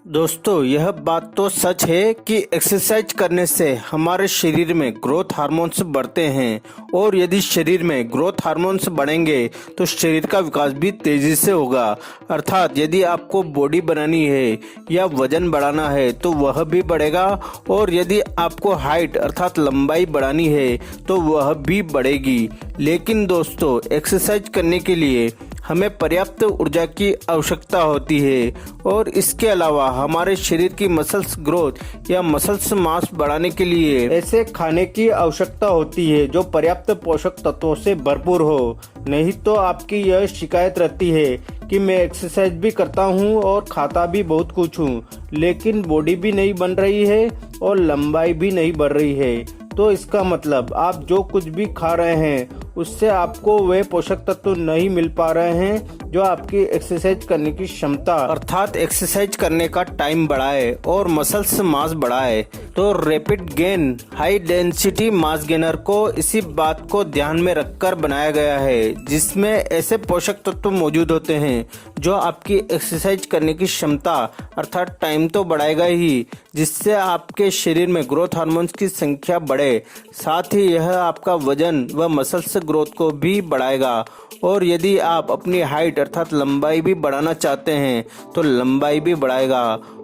दोस्तों, यह बात तो सच है कि एक्सरसाइज करने से हमारे शरीर में ग्रोथ हार्मोन्स बढ़ते हैं और यदि शरीर में ग्रोथ हार्मोन्स बढ़ेंगे तो शरीर का विकास भी तेजी से होगा। अर्थात यदि आपको बॉडी बनानी है या वजन बढ़ाना है तो वह भी बढ़ेगा और यदि आपको हाइट अर्थात लंबाई बढ़ानी है तो वह भी बढ़ेगी। लेकिन दोस्तों, एक्सरसाइज करने के लिए हमें पर्याप्त ऊर्जा की आवश्यकता होती है और इसके अलावा हमारे शरीर की मसल्स ग्रोथ या मसल्स मास बढ़ाने के लिए ऐसे खाने की आवश्यकता होती है जो पर्याप्त पोषक तत्वों से भरपूर हो। नहीं तो आपकी यह शिकायत रहती है कि मैं एक्सरसाइज भी करता हूँ और खाता भी बहुत कुछ हूँ, लेकिन बॉडी भी नहीं बन रही है और लंबाई भी नहीं बढ़ रही है। तो इसका मतलब आप जो कुछ भी खा रहे हैं उससे आपको वे पोषक तत्व नहीं मिल पा रहे हैं जो आपकी एक्सरसाइज करने की क्षमता अर्थात एक्सरसाइज करने का टाइम बढ़ाए और मसल्स मास बढ़ाए। तो rapid gain high density mass gainer को इसी बात को ध्यान में रखकर बनाया गया है, जिसमें ऐसे पोषक तत्व मौजूद होते हैं जो आपकी एक्सरसाइज करने की क्षमता अर्थात टाइम तो बढ़ाएगा ही, जिससे आपके शरीर में ग्रोथ हार्मोन्स की संख्या बढ़े, साथ ही यह आपका वजन व मसल्स ग्रोथ को भी बढ़ाएगा। और यदि आप अपनी हाइट अर्थात लंबाई भी बढ़ाना चाहते हैं तो लंबाई भी बढ़ाएगा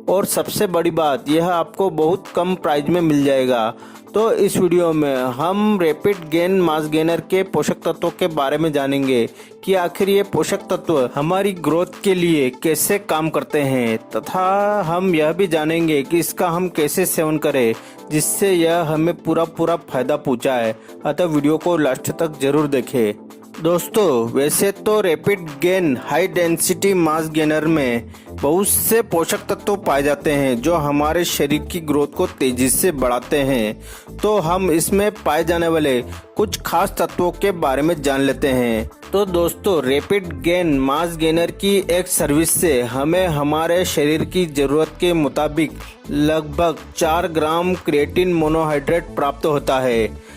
और सबसे बड़ी बात यह आपको बहुत कम प्राइस में मिल जाएगा। तो इस वीडियो में हम रैपिड गेन मास गेनर के पोषक तत्वों के बारे में जानेंगे कि आखिर ये पोषक तत्व हमारी ग्रोथ के लिए कैसे काम करते हैं, तथा हम यह भी जानेंगे कि इसका हम कैसे सेवन करें जिससे यह हमें पूरा फायदा पहुंचाए। अतः वीडियो को लास्ट तक जरूर देखें। दोस्तों, वैसे तो rapid gain high density mass gainer में बहुत से पोषक तत्व पाए जाते हैं जो हमारे शरीर की ग्रोथ को तेजी से बढ़ाते हैं। तो हम इसमें पाए जाने वाले कुछ खास तत्वों के बारे में जान लेते हैं। तो दोस्तों, रैपिड गेन मास गेनर की एक सर्विस से हमें हमारे शरीर की जरूरत के मुताबिक लगभग 4 ग्राम क्रिएटिन मोनोहाइड्रेट प्राप्त होता है।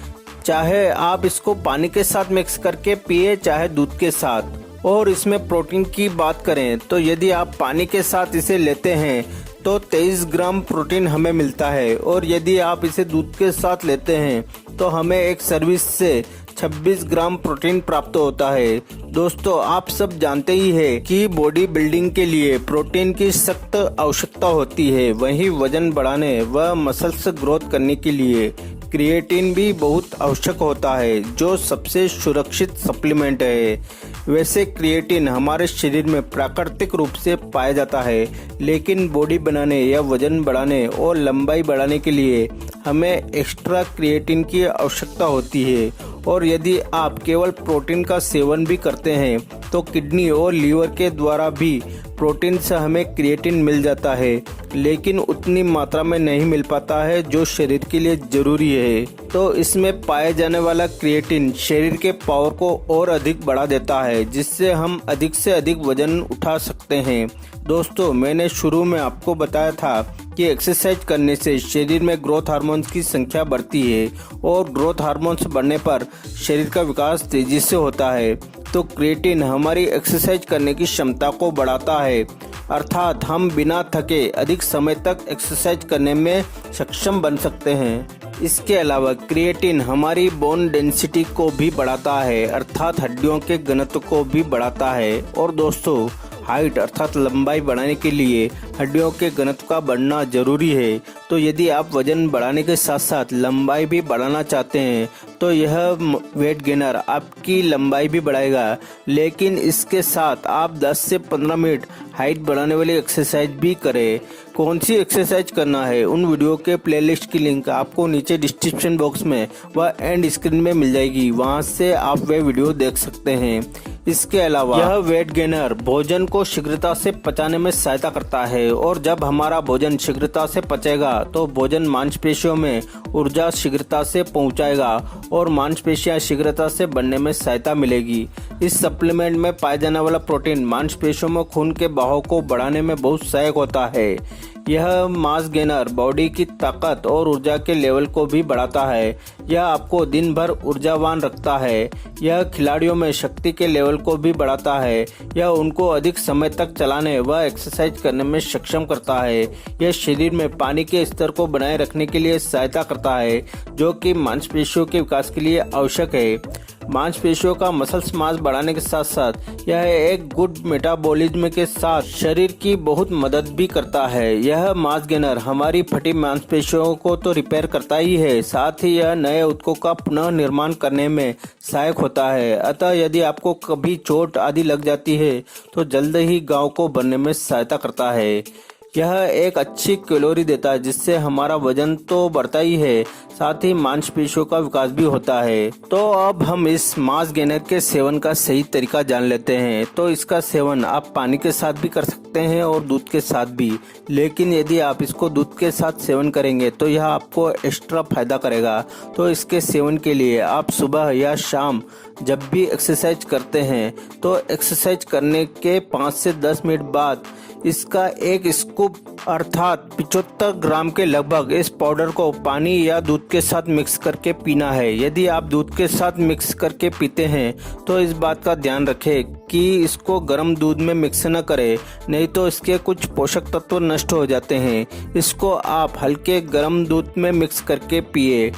चाहे आप इसको पानी के साथ मिक्स करके पिए चाहे दूध के साथ। और इसमें प्रोटीन की बात करें तो यदि आप पानी के साथ इसे लेते हैं तो 23 ग्राम प्रोटीन हमें मिलता है और यदि आप इसे दूध के साथ लेते हैं तो हमें एक सर्विस से 26 ग्राम प्रोटीन प्राप्त होता है। दोस्तों, आप सब जानते ही हैं कि बॉडी बिल्डिंग के लिए प्रोटीन की सख्त आवश्यकता होती है, वहीं वजन बढ़ाने व मसल्स ग्रोथ करने के लिए क्रिएटिन भी बहुत आवश्यक होता है, जो सबसे सुरक्षित सप्लीमेंट है। वैसे क्रिएटिन हमारे शरीर में प्राकृतिक रूप से पाया जाता है, लेकिन बॉडी बनाने या वजन बढ़ाने और लंबाई बढ़ाने के लिए हमें एक्स्ट्रा क्रिएटिन की आवश्यकता होती है। और यदि आप केवल प्रोटीन का सेवन भी करते हैं तो किडनी और लीवर के द्वारा भी प्रोटीन से हमें क्रिएटिन मिल जाता है, लेकिन उतनी मात्रा में नहीं मिल पाता है जो शरीर के लिए जरूरी है। तो इसमें पाए जाने वाला क्रिएटिन शरीर के पावर को और अधिक बढ़ा देता है, जिससे हम अधिक से अधिक वजन उठा सकते हैं। दोस्तों, मैंने शुरू में आपको बताया था कि एक्सरसाइज करने से शरीर में ग्रोथ हार्मोन्स की संख्या बढ़ती है और ग्रोथ हार्मोन्स बढ़ने पर शरीर का विकास तेजी से होता है। तो क्रिएटिन हमारी एक्सरसाइज करने की क्षमता को बढ़ाता है, अर्थात हम बिना थके अधिक समय तक एक्सरसाइज करने में सक्षम बन सकते हैं। इसके अलावा क्रिएटिन हमारी बोन डेंसिटी को भी बढ़ाता है, अर्थात हड्डियों के घनत्व को भी बढ़ाता है। और दोस्तों, हाइट अर्थात लंबाई बढ़ाने के लिए हड्डियों के घनत्व का बढ़ना जरूरी है। तो यदि आप वजन बढ़ाने के साथ साथ लंबाई भी बढ़ाना चाहते हैं तो यह वेट गेनर आपकी लंबाई भी बढ़ाएगा, लेकिन इसके साथ आप 10 से 15 मिनट हाइट बढ़ाने वाली एक्सरसाइज भी करें। कौन सी एक्सरसाइज करना है उन वीडियो के प्लेलिस्ट की लिंक आपको नीचे डिस्क्रिप्शन बॉक्स में व एंड स्क्रीन में मिल जाएगी, वहां से आप वे वीडियो देख सकते हैं। इसके अलावा यह वेट गेनर भोजन को शीघ्रता से पचाने में सहायता करता है और जब हमारा भोजन शीघ्रता से पचेगा तो भोजन मांसपेशियों में ऊर्जा शीघ्रता से पहुंचाएगा और मांसपेशियां शीघ्रता से बनने में सहायता मिलेगी। इस सप्लीमेंट में पाया जाने वाला प्रोटीन मांसपेशियों में खून के बहाव को बढ़ाने में बहुत सहायक होता है। यह मास गेनर बॉडी की ताकत और ऊर्जा के लेवल को भी बढ़ाता है। यह आपको दिन भर ऊर्जावान रखता है। यह खिलाड़ियों में शक्ति के लेवल को भी बढ़ाता है। यह उनको अधिक समय तक चलाने व एक्सरसाइज करने में सक्षम करता है। यह शरीर में पानी के स्तर को बनाए रखने के लिए सहायता करता है, जो कि मांसपेशियों के विकास के लिए आवश्यक है। मांसपेशियों का मसल्स मास बढ़ाने के साथ साथ यह एक गुड मेटाबॉलिज्म के साथ शरीर की बहुत मदद भी करता है। यह मास गेनर हमारी फटी मांसपेशियों को तो रिपेयर करता ही है, साथ ही यह नए ऊतकों का पुनः निर्माण करने में सहायक होता है। अतः यदि आपको कभी चोट आदि लग जाती है तो जल्द ही घाव को भरने में सहायता करता है। यह एक अच्छी कैलोरी देता है, जिससे हमारा वजन तो बढ़ता ही है, साथ ही मांसपेशियों का विकास भी होता है। तो अब हम इस मास गेनर के सेवन का सही तरीका जान लेते हैं। तो इसका सेवन आप पानी के साथ भी कर सकते हैं और दूध के साथ भी, लेकिन यदि आप इसको दूध के साथ सेवन करेंगे तो यह आपको एक्स्ट्रा फायदा करेगा। तो इसके सेवन के लिए आप सुबह या शाम जब भी एक्सरसाइज करते हैं तो एक्सरसाइज करने के 5 से 10 मिनट बाद इसका एक स्कूप अर्थात 75 ग्राम के लगभग इस पाउडर को पानी या दूध के साथ मिक्स करके पीना है। यदि आप दूध के साथ मिक्स करके पीते हैं तो इस बात का ध्यान रखें कि इसको गर्म दूध में मिक्स न करें, नहीं तो इसके कुछ पोषक तत्व नष्ट हो जाते हैं। इसको आप हल्के गर्म दूध में मिक्स करके पिए।